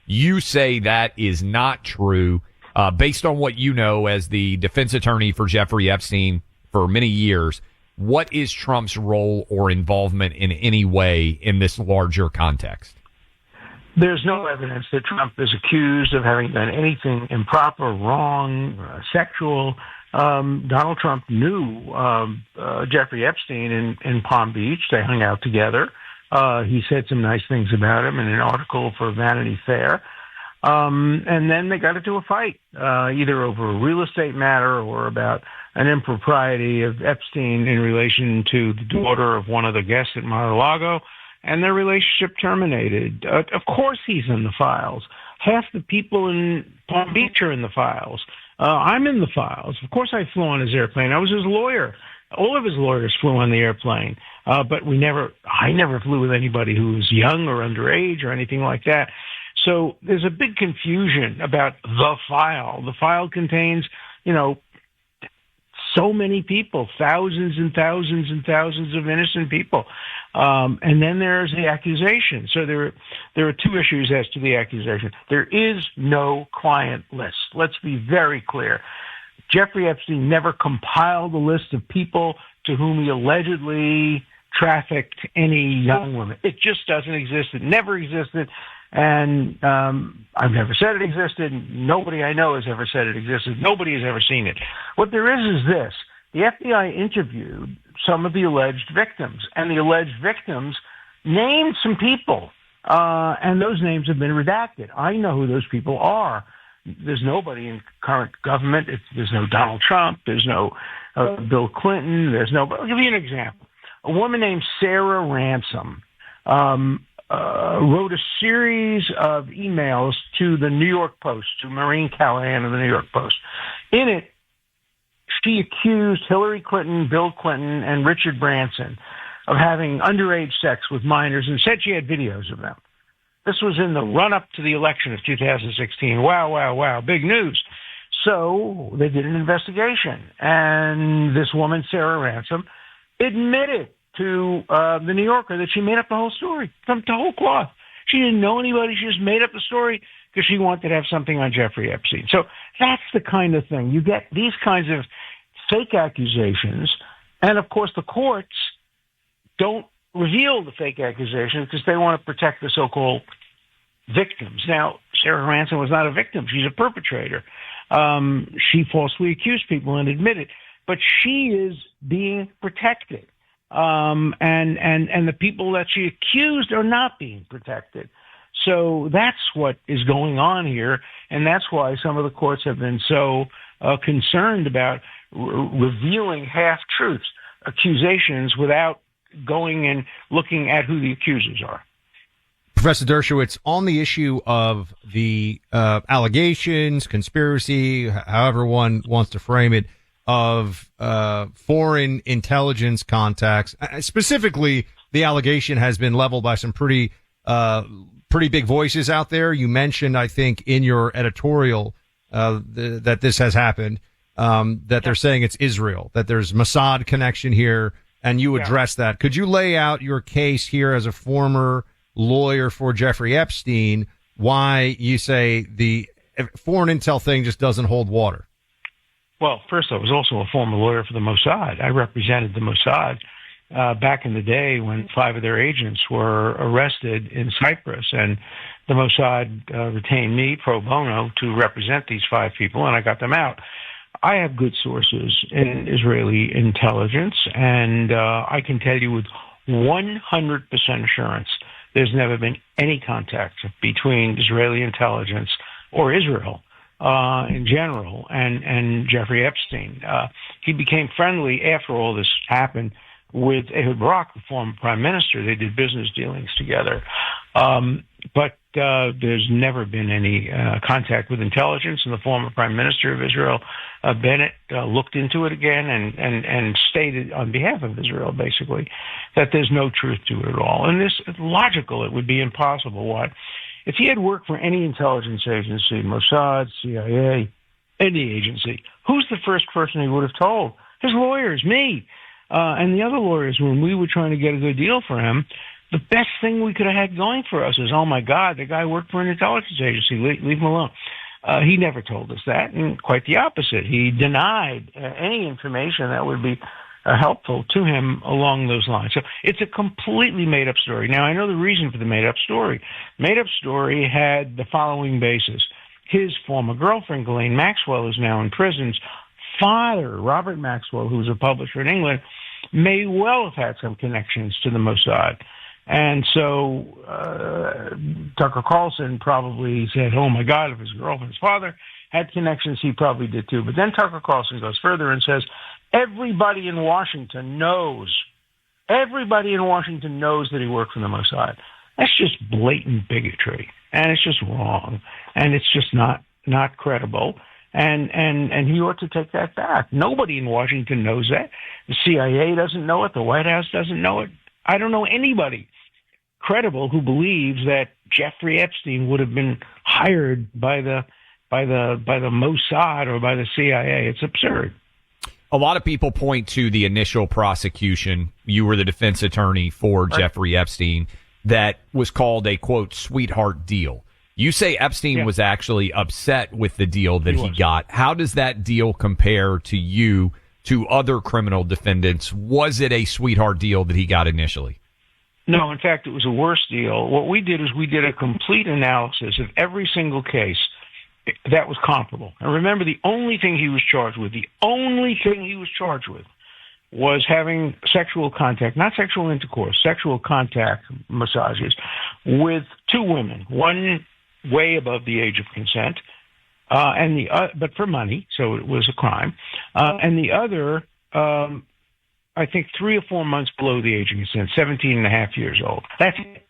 You say that is not true. Based on what you know as the defense attorney for Jeffrey Epstein for many years, what is Trump's role or involvement in any way in this larger context? There's no evidence that Trump is accused of having done anything improper, wrong, sexual. Donald Trump knew Jeffrey Epstein in Palm Beach. They hung out together. He said some nice things about him in an article for Vanity Fair. And then they got into a fight, either over a real estate matter or about an impropriety of Epstein in relation to the daughter of one of the guests at Mar-a-Lago, and their relationship terminated. Of course he's in the files. Half the people in Palm Beach are in the files. I'm in the files. Of course I flew on his airplane. I was his lawyer. All of his lawyers flew on the airplane. But I never flew with anybody who was young or underage or anything like that. So there's a big confusion about the file. The file contains, so many people, thousands and thousands and thousands of innocent people. And then there's the accusation. So there are two issues as to the accusation. There is no client list. Let's be very clear. Jeffrey Epstein never compiled a list of people to whom he allegedly trafficked any young women. It just doesn't exist. It never existed. And I've never said it existed. Nobody I know has ever said it existed. Nobody has ever seen it. What there is this. The FBI interviewed some of the alleged victims, and the alleged victims named some people, and those names have been redacted. I know who those people are. There's nobody in current government. There's no Donald Trump. There's no Bill Clinton. I'll give you an example. A woman named Sarah Ransom wrote a series of emails to the New York Post, to Maureen Callahan of the New York Post. In it, she accused Hillary Clinton, Bill Clinton, and Richard Branson of having underage sex with minors and said she had videos of them. This was in the run-up to the election of 2016. Wow, wow, wow, big news. So they did an investigation, and this woman, Sarah Ransom, admitted to the New Yorker that she made up the whole story from the whole cloth. She didn't know anybody. She just made up the story because she wanted to have something on Jeffrey Epstein. So that's the kind of thing. You get these kinds of fake accusations, and of course the courts don't reveal the fake accusations because they want to protect the so-called victims. Now, Sarah Ransom was not a victim. She's a perpetrator. She falsely accused people and admitted, but she is being protected. And the people that she accused are not being protected. So that's what is going on here, and that's why some of the courts have been so concerned about revealing half-truths, accusations, without going and looking at who the accusers are. Professor Dershowitz, on the issue of the allegations, conspiracy, however one wants to frame it, of foreign intelligence contacts, specifically the allegation has been leveled by some pretty big voices out there. You mentioned, I think, in your editorial that this has happened, that they're saying it's Israel, that there's Mossad connection here, and you address that. Could you lay out your case here as a former lawyer for Jeffrey Epstein, why you say the foreign intel thing just doesn't hold water? Well, first, I was also a former lawyer for the Mossad. I represented the Mossad back in the day when 5 of their agents were arrested in Cyprus, and the Mossad retained me pro bono to represent these 5 people, and I got them out. I have good sources in Israeli intelligence, and I can tell you with 100% assurance there's never been any contact between Israeli intelligence or Israel in general and Jeffrey Epstein. He became friendly after all this happened with Ehud Barak, the former prime minister. They did business dealings together. But there's never been any contact with intelligence, and the former prime minister of Israel, Bennett, looked into it again and stated on behalf of Israel, basically, that there's no truth to it at all. And this is logical. It would be impossible. Why? If he had worked for any intelligence agency, Mossad, CIA, any agency, who's the first person he would have told? His lawyers, me, and the other lawyers when we were trying to get a good deal for him. The best thing we could have had going for us is, oh, my God, the guy worked for an intelligence agency. Leave him alone. He never told us that, and quite the opposite. He denied any information that would be helpful to him along those lines. So it's a completely made-up story. Now, I know the reason for the made-up story. Made-up story had the following basis. His former girlfriend, Ghislaine Maxwell, is now in prison. Father, Robert Maxwell, who's a publisher in England, may well have had some connections to the Mossad. And so Tucker Carlson probably said, oh, my God, if his girlfriend's father had connections, he probably did too. But then Tucker Carlson goes further and says, everybody in Washington knows that he worked for the Mossad. That's just blatant bigotry, and it's just wrong, and it's just not credible. And he ought to take that back. Nobody in Washington knows that. The CIA doesn't know it. The White House doesn't know it. I don't know anybody credible who believes that Jeffrey Epstein would have been hired by the Mossad or by the CIA. It's absurd. A lot of people point to the initial prosecution. You were the defense attorney for Jeffrey Epstein. That was called a, quote, sweetheart deal. You say Epstein was actually upset with the deal that he got. How does that deal compare to you, to other criminal defendants? Was it a sweetheart deal that he got initially? No, in fact, it was a worse deal. What we did is we did a complete analysis of every single case that was comparable. And remember, the only thing he was charged with was having sexual contact, not sexual intercourse, sexual contact massages with two women, one way above the age of consent, and but for money, so it was a crime, and the other, I think 3 or 4 months below the age of consent, 17 and a half years old. That's it.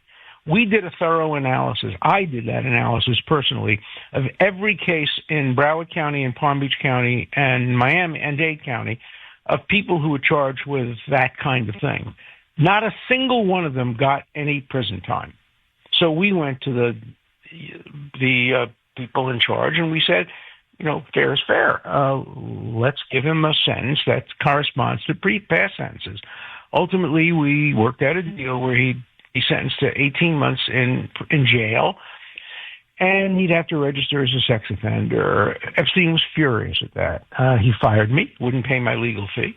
We did a thorough analysis. I did that analysis personally of every case in Broward County and Palm Beach County and Miami and Dade County of people who were charged with that kind of thing. Not a single one of them got any prison time. So we went to the people in charge and we said, fair is fair. Let's give him a sentence that corresponds to past sentences. Ultimately, we worked out a deal where he'd be sentenced to 18 months in jail, and he'd have to register as a sex offender. Epstein was furious at that. He fired me, wouldn't pay my legal fee,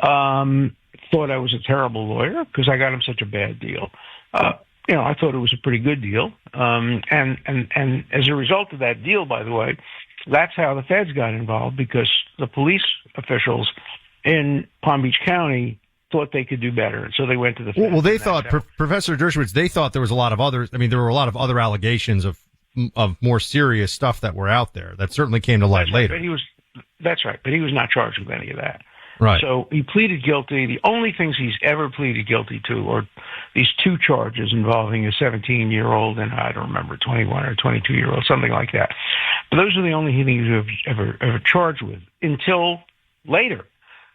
thought I was a terrible lawyer because I got him such a bad deal. I thought it was a pretty good deal. And as a result of that deal, by the way, that's how the feds got involved, because the police officials in Palm Beach County thought they could do better. And so they went to the feds. Well, they thought, Professor Dershowitz, they thought there was a lot of others. I mean, there were a lot of other allegations of more serious stuff that were out there that certainly came to light later. That's right. But he was not charged with any of that. Right. So he pleaded guilty. The only things he's ever pleaded guilty to are these two charges involving a 17-year-old and I don't remember, 21 or 22-year-old, something like that. But those are the only things he was ever charged with until later.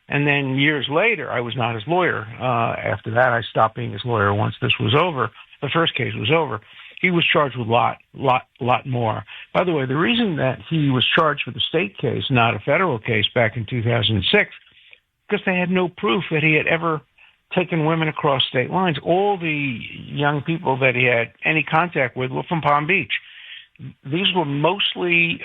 And then years later, I was not his lawyer. After that, I stopped being his lawyer once this was over. The first case was over. He was charged with a lot more. By the way, the reason that he was charged with a state case, not a federal case, back in 2006, because they had no proof that he had ever taken women across state lines. All the young people that he had any contact with were from Palm Beach. These were mostly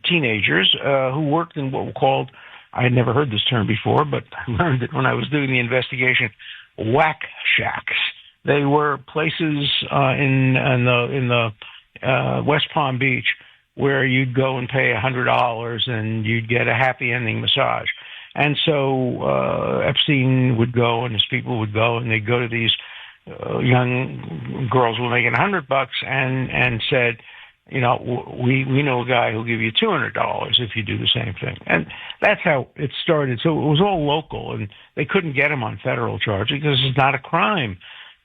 teenagers who worked in what were called, I had never heard this term before, but I learned it when I was doing the investigation, whack shacks. They were places in the West Palm Beach where you'd go and pay $100 and you'd get a happy ending massage. And so Epstein would go and his people would go and they'd go to these young girls who were making $100 and said, we know a guy who'll give you $200 if you do the same thing. And that's how it started. So it was all local, and they couldn't get him on federal charges because it's not a crime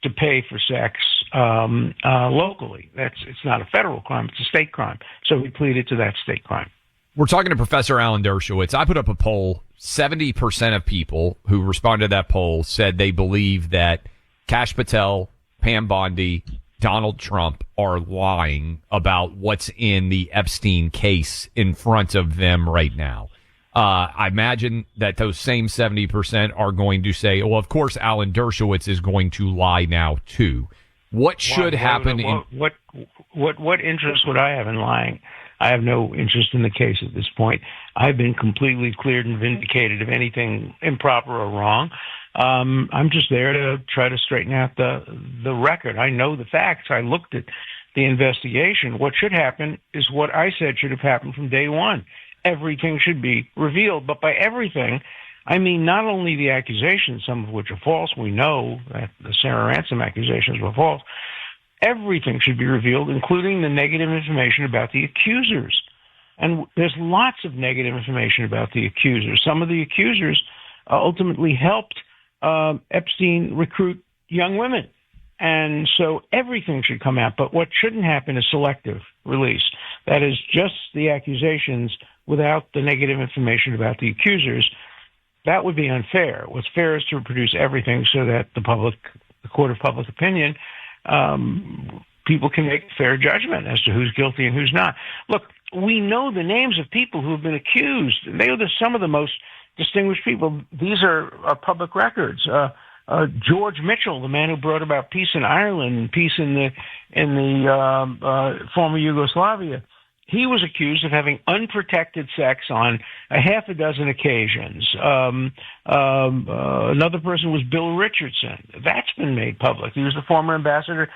to pay for sex locally. It's not a federal crime. It's a state crime. So he pleaded to that state crime. We're talking to Professor Alan Dershowitz. I put up a poll. 70% of people who responded to that poll said they believe that Kash Patel, Pam Bondi, Donald Trump are lying about what's in the Epstein case in front of them right now. I imagine that those same 70% are going to say, well, of course, Alan Dershowitz is going to lie now, too. What should happen? What interest would I have in lying? I have no interest in the case at this point. I've been completely cleared and vindicated of anything improper or wrong. I'm just there to try to straighten out the record. I know the facts. I looked at the investigation. What should happen is what I said should have happened from day one. Everything should be revealed. But by everything, I mean, not only the accusations, some of which are false. We know that the Sarah Ransom accusations were false. Everything should be revealed, including the negative information about the accusers. And there's lots of negative information about the accusers. Some of the accusers ultimately helped Epstein recruit young women. And so everything should come out. But what shouldn't happen is selective release. That is just the accusations without the negative information about the accusers. That would be unfair. What's fair is to produce everything so that the court of public opinion, people can make a fair judgment as to who's guilty and who's not. Look, we know the names of people who have been accused. They are some of the most distinguished people. These are public records. George Mitchell, the man who brought about peace in Ireland and peace in the former Yugoslavia, he was accused of having unprotected sex on a half a dozen occasions. Another person was Bill Richardson. That's been made public. He was the former ambassador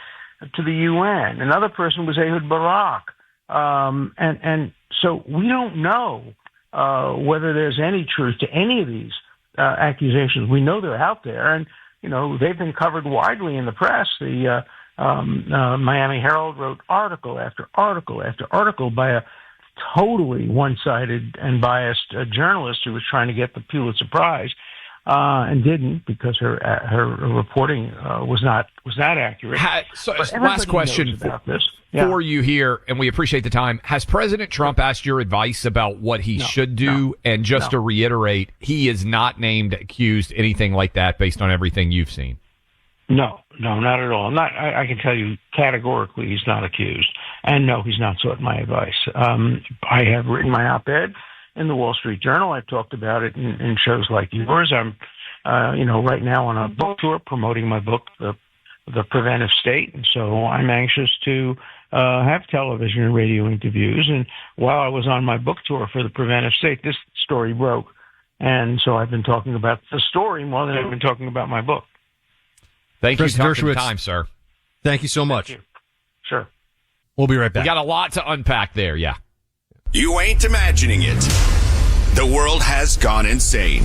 to the UN. Another person was Ehud Barak. And so we don't know whether there's any truth to any of these accusations. We know they're out there, and they've been covered widely in the press. The Miami Herald wrote article after article after article by a totally one-sided and biased journalist who was trying to get the Pulitzer Prize and didn't, because her reporting was not accurate. So last question about this. For you here, and we appreciate the time. Has President Trump asked your advice about what he should do? And just to reiterate, he is not named, accused, anything like that based on everything you've seen? No, not at all. I can tell you categorically he's not accused. And no, he's not sought my advice. I have written my op-ed in the Wall Street Journal. I've talked about it in shows like yours. I'm, right now on a book tour promoting my book, The Preventive State. And so I'm anxious to have television and radio interviews. And while I was on my book tour for The Preventive State, this story broke. And so I've been talking about the story more than I've been talking about my book. Thank you President for the Dershowitz, time, sir. Thank you so much. Sure. We'll be right back. We got a lot to unpack there, yeah. You ain't imagining it. The world has gone insane.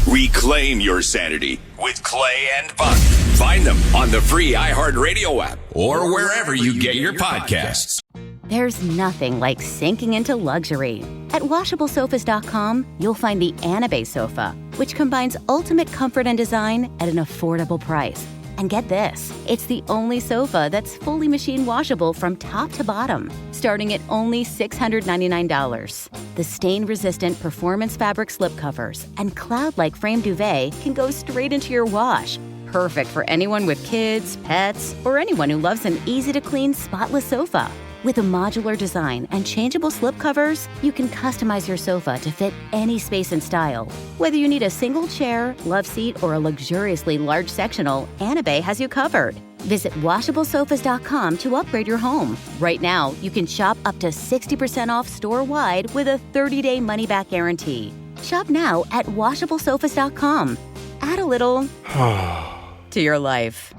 Reclaim your sanity with Clay and Buck. Find them on the free iHeartRadio app or wherever you get your podcasts. There's nothing like sinking into luxury. At WashableSofas.com, you'll find the Anabe sofa, which combines ultimate comfort and design at an affordable price. And get this, it's the only sofa that's fully machine washable from top to bottom, starting at only $699. The stain-resistant performance fabric slipcovers and cloud-like frame duvet can go straight into your wash. Perfect for anyone with kids, pets, or anyone who loves an easy-to-clean, spotless sofa. With a modular design and changeable slipcovers, you can customize your sofa to fit any space and style. Whether you need a single chair, love seat, or a luxuriously large sectional, Anabe has you covered. Visit WashableSofas.com to upgrade your home. Right now, you can shop up to 60% off store-wide with a 30-day money-back guarantee. Shop now at WashableSofas.com. Add a little to your life.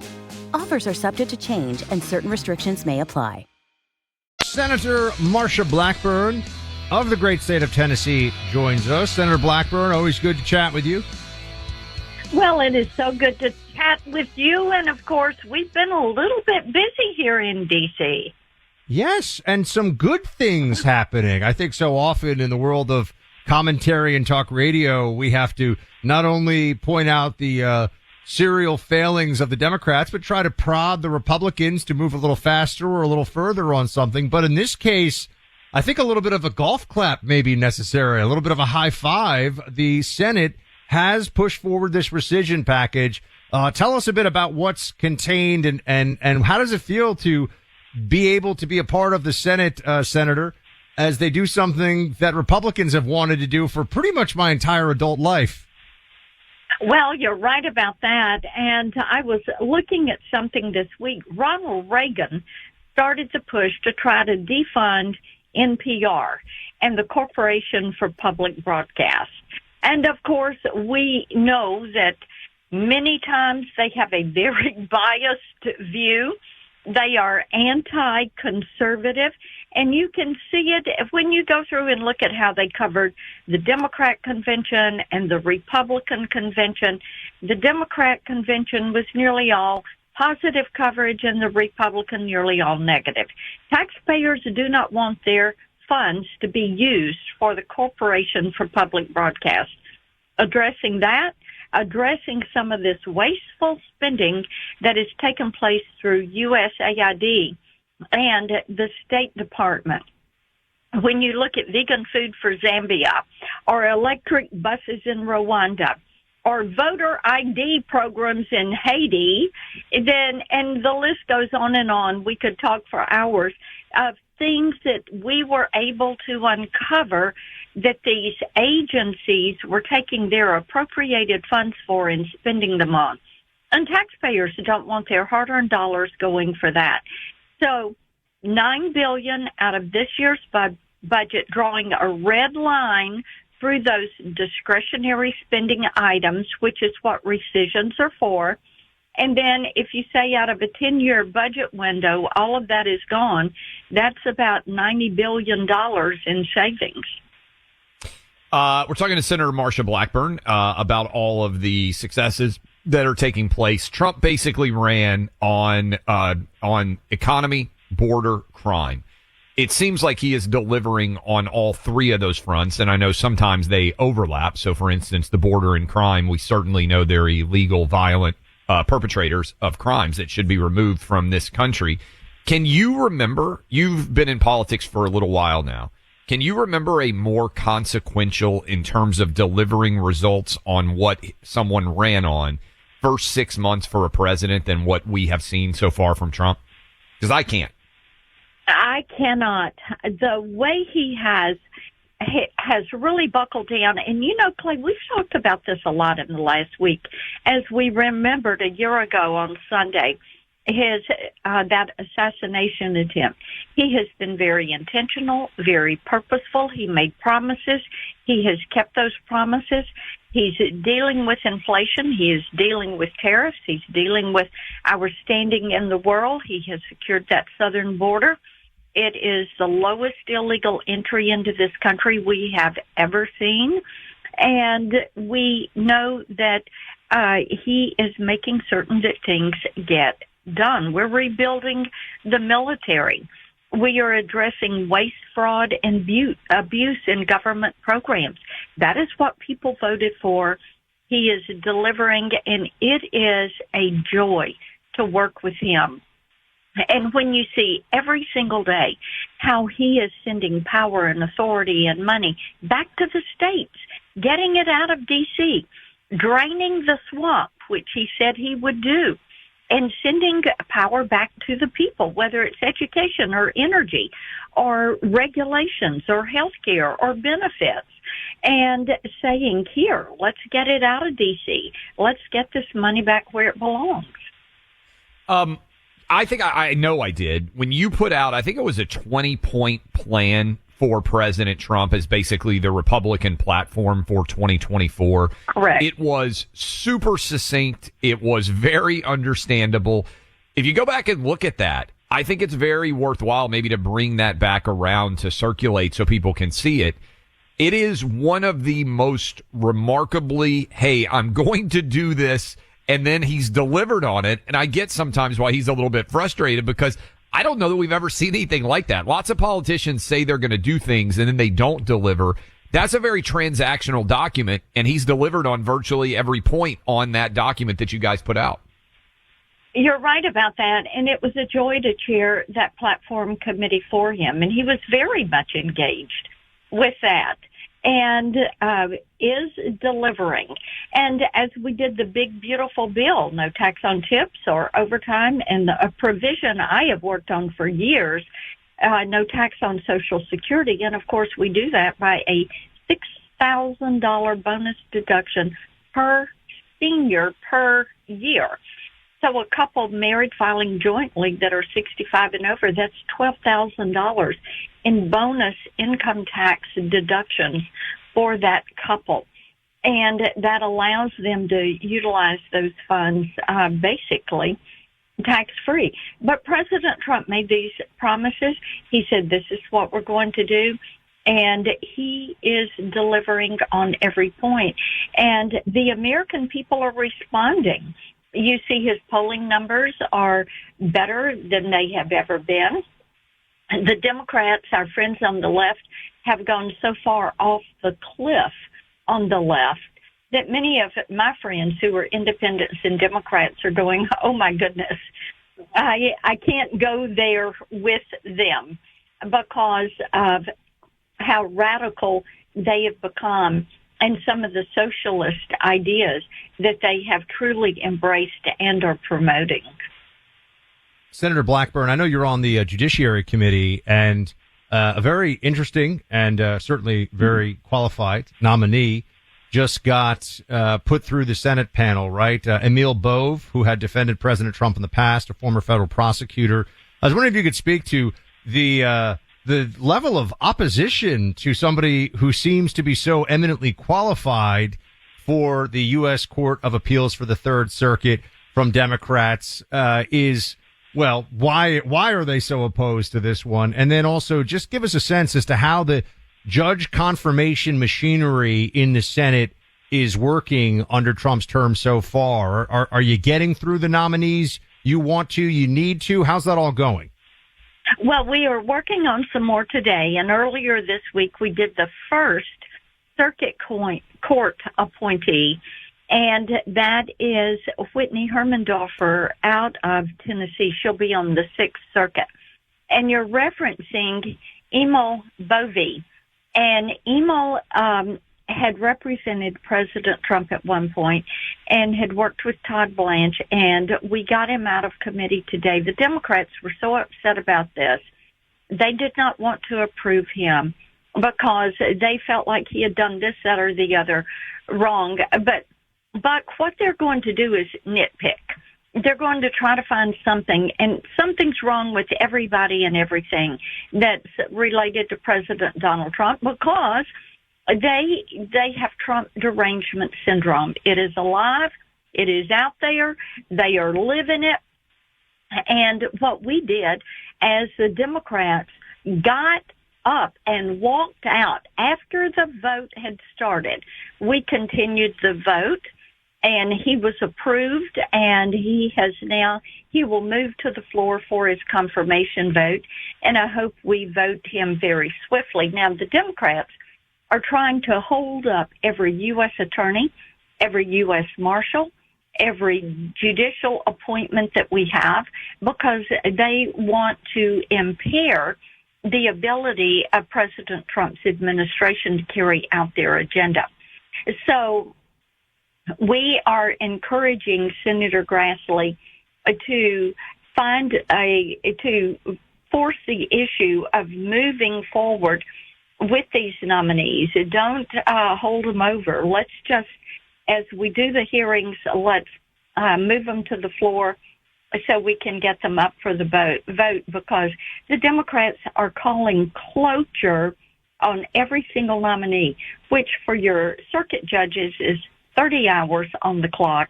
Offers are subject to change and certain restrictions may apply. Senator Marsha Blackburn of the great state of Tennessee joins us. Senator Blackburn, always good to chat with you. Well, it is so good to chat with you. And, of course, we've been a little bit busy here in D.C. Yes, and some good things happening. I think so often in the world of commentary and talk radio, we have to not only point out the serial failings of the Democrats, but try to prod the Republicans to move a little faster or a little further on something. But in this case, I think a little bit of a golf clap may be necessary, a little bit of a high five. The Senate has pushed forward this rescission package. Tell us a bit about what's contained and how does it feel to be able to be a part of the Senate, Senator, as they do something that Republicans have wanted to do for pretty much my entire adult life? Well, you're right about that. And I was looking at something this week. Ronald Reagan started the push to try to defund NPR and the Corporation for Public Broadcast. And, of course, we know that many times they have a very biased view. They are anti-conservative, And you can see it when you go through and look at how they covered the Democrat convention and the Republican convention. The Democrat convention was nearly all positive coverage and the Republican nearly all negative. Taxpayers do not want their funds to be used for the Corporation for Public Broadcast. Addressing that, addressing some of this wasteful spending that has taken place through USAID and the State Department. When you look at vegan food for Zambia or electric buses in Rwanda or voter ID programs in Haiti, then, and the list goes on, we could talk for hours of things that we were able to uncover that these agencies were taking their appropriated funds for and spending them on. And taxpayers don't want their hard-earned dollars going for that. So $9 billion out of this year's budget, drawing a red line through those discretionary spending items, which is what rescissions are for. And then if you say out of a 10-year budget window, all of that is gone, that's about $90 billion in savings. We're talking to Senator Marsha Blackburn about all of the successes that are taking place. Trump basically ran on economy, border, crime. It seems like he is delivering on all three of those fronts, and I know sometimes they overlap. So, for instance, the border and crime, we certainly know they're illegal, violent perpetrators of crimes that should be removed from this country. Can you remember, you've been in politics for a little while now, can you remember a more consequential in terms of delivering results on what someone ran on first 6 months for a president than what we have seen so far from Trump? Because I can't. I cannot. The way he has really buckled down. And, you know, Clay, we've talked about this a lot in the last week. As we remembered a year ago on Sunday, that assassination attempt. He has been very intentional, very purposeful. He made promises. He has kept those promises. He's dealing with inflation. He is dealing with tariffs. He's dealing with our standing in the world. He has secured that southern border. It is the lowest illegal entry into this country we have ever seen. And we know that he is making certain that things get done. We're rebuilding the military. We are addressing waste, fraud, and abuse in government programs. That is what people voted for. He is delivering, and it is a joy to work with him. And when you see every single day how he is sending power and authority and money back to the states, getting it out of D.C., draining the swamp, which he said he would do, and sending power back to the people, whether it's education or energy or regulations or healthcare or benefits, and saying, here, let's get it out of D.C. Let's get this money back where it belongs. I think I know I did. When you put out, I think it was a 20-point plan for President Trump as basically the Republican platform for 2024. Correct. It was super succinct. It was very understandable. If you go back and look at that, I think it's very worthwhile maybe to bring that back around to circulate so people can see it. It is one of the most remarkably, hey, I'm going to do this, and then he's delivered on it. And I get sometimes why he's a little bit frustrated, because I don't know that we've ever seen anything like that. Lots of politicians say they're going to do things and then they don't deliver. That's a very transactional document, and he's delivered on virtually every point on that document that you guys put out. You're right about that, and it was a joy to chair that platform committee for him, and he was very much engaged with that and is delivering. And as we did the big, beautiful bill, no tax on tips or overtime, and a provision I have worked on for years, no tax on Social Security. And, of course, we do that by a $6,000 bonus deduction per senior per year. So a couple married filing jointly that are 65 and over, that's $12,000 in bonus income tax deductions for that couple. And that allows them to utilize those funds basically tax-free. But President Trump made these promises. He said, this is what we're going to do. And he is delivering on every point. And the American people are responding. You see his polling numbers are better than they have ever been. The Democrats, our friends on the left, have gone so far off the cliff on the left that many of my friends who are independents and Democrats are going, oh, my goodness, I can't go there with them because of how radical they have become and some of the socialist ideas that they have truly embraced and are promoting. Senator Blackburn, I know you're on the Judiciary Committee, and a very interesting and certainly very qualified nominee just got put through the Senate panel, right? Emil Bove, who had defended President Trump in the past, a former federal prosecutor. I was wondering if you could speak to the level of opposition to somebody who seems to be so eminently qualified for the U.S. Court of Appeals for the Third Circuit from Democrats is, well, why are they so opposed to this one? And then also just give us a sense as to how the judge confirmation machinery in the Senate is working under Trump's term so far. Are you getting through the nominees you want to, you need to? How's that all going? Well, we are working on some more today, and earlier this week we did the first circuit court appointee, and that is Whitney Hermendorfer out of Tennessee. She'll be on the Sixth Circuit. And you're referencing Emil Bove, and Emil had represented President Trump at one point and had worked with Todd Blanche, and we got him out of committee today. The Democrats were so upset about this. They did not want to approve him because they felt like he had done this, that, or the other wrong. But what they're going to do is nitpick. They're going to try to find something, and something's wrong with everybody and everything that's related to President Donald Trump because they have Trump derangement syndrome. It is alive. It is out there. They are living it. And what we did as the Democrats got up and walked out after the vote had started, we continued the vote, and he was approved, and he will move to the floor for his confirmation vote, and I hope we vote him very swiftly. Now, the Democrats are trying to hold up every U.S. attorney, every U.S. marshal, every judicial appointment that we have because they want to impair the ability of President Trump's administration to carry out their agenda. So we are encouraging Senator Grassley to force the issue of moving forward with these nominees. Don't hold them over. Let's just, as we do the hearings, let's move them to the floor so we can get them up for the vote because the Democrats are calling cloture on every single nominee, which for your circuit judges is 30 hours on the clock,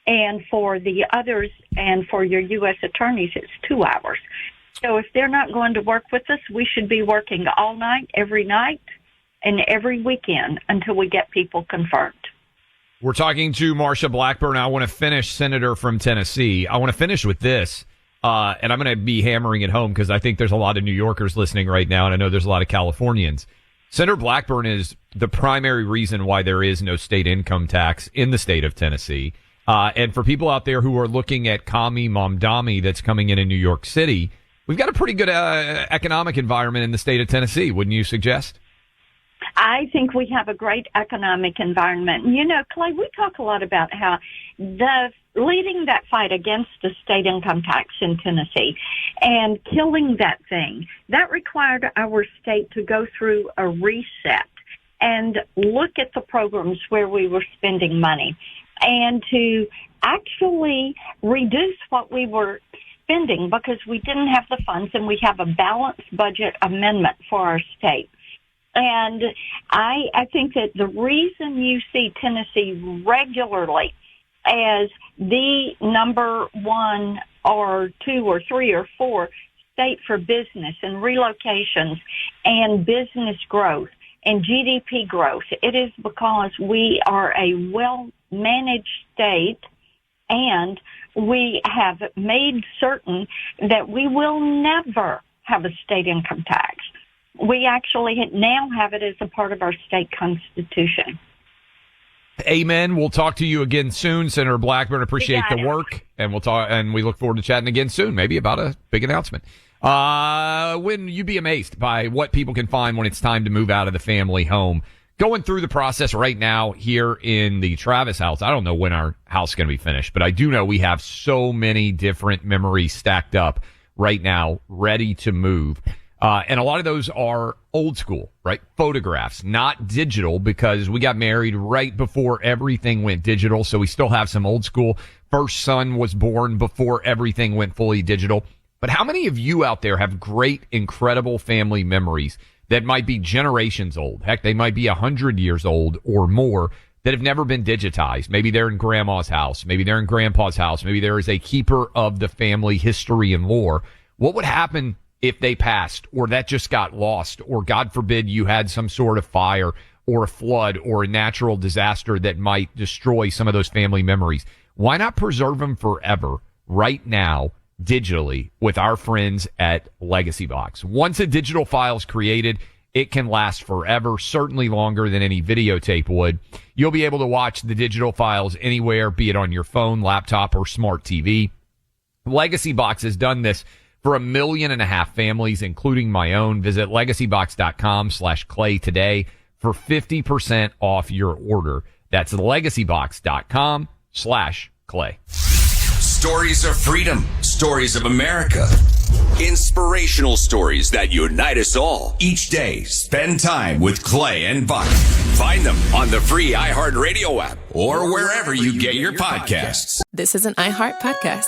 and for the others and for your U.S. attorneys, it's 2 hours. So if they're not going to work with us, we should be working all night, and every weekend until we get people confirmed. We're talking to Marsha Blackburn. I want to finish, Senator from Tennessee. I want to finish with this, and I'm going to be hammering it home because I think there's a lot of New Yorkers listening right now, and I know there's a lot of Californians. Senator Blackburn is the primary reason why there is no state income tax in the state of Tennessee. And for people out there who are looking at Kami Mamdani that's coming in New York City, we've got a pretty good economic environment in the state of Tennessee, wouldn't you suggest? I think we have a great economic environment. You know, Clay, we talk a lot about how leading that fight against the state income tax in Tennessee and killing that thing, that required our state to go through a reset and look at the programs where we were spending money and to actually reduce what we were spending because we didn't have the funds, and we have a balanced budget amendment for our state. And I think that the reason you see Tennessee regularly as the number one or 2 or 3 or 4 state for business and relocations and business growth and GDP growth. It is because we are a well-managed state, and we have made certain that we will never have a state income tax. We actually now have it as a part of our state constitution. Amen. We'll talk to you again soon, Senator Blackburn. Appreciate the work, and we'll talk. And we look forward to chatting again soon, maybe about a big announcement. When you'd be amazed by what people can find when it's time to move out of the family home. Going through the process right now here in the Travis house. I don't know when our house is going to be finished, but I do know we have so many different memories stacked up right now, ready to move. And a lot of those are old school, right? Photographs, not digital, because we got married right before everything went digital. So we still have some old school. First son was born before everything went fully digital. But how many of you out there have great, incredible family memories that might be generations old? Heck, they might be 100 years old or more that have never been digitized. Maybe they're in grandma's house. Maybe they're in grandpa's house. Maybe there is a keeper of the family history and lore. What would happen if they passed, or that just got lost, or God forbid you had some sort of fire or a flood or a natural disaster that might destroy some of those family memories? Why not preserve them forever right now digitally with our friends at Legacy Box? Once a digital file is created, it can last forever, certainly longer than any videotape would. You'll be able to watch the digital files anywhere, be it on your phone, laptop, or smart TV. Legacy Box has done this for 1.5 million families, including my own. Visit legacybox.com/clay today for 50% off your order. That's legacybox.com/clay. Stories of freedom, stories of America, inspirational stories that unite us all. Each day, spend time with Clay and Buck. Find them on the free iHeartRadio app or wherever you get your podcasts. This is an iHeart podcast.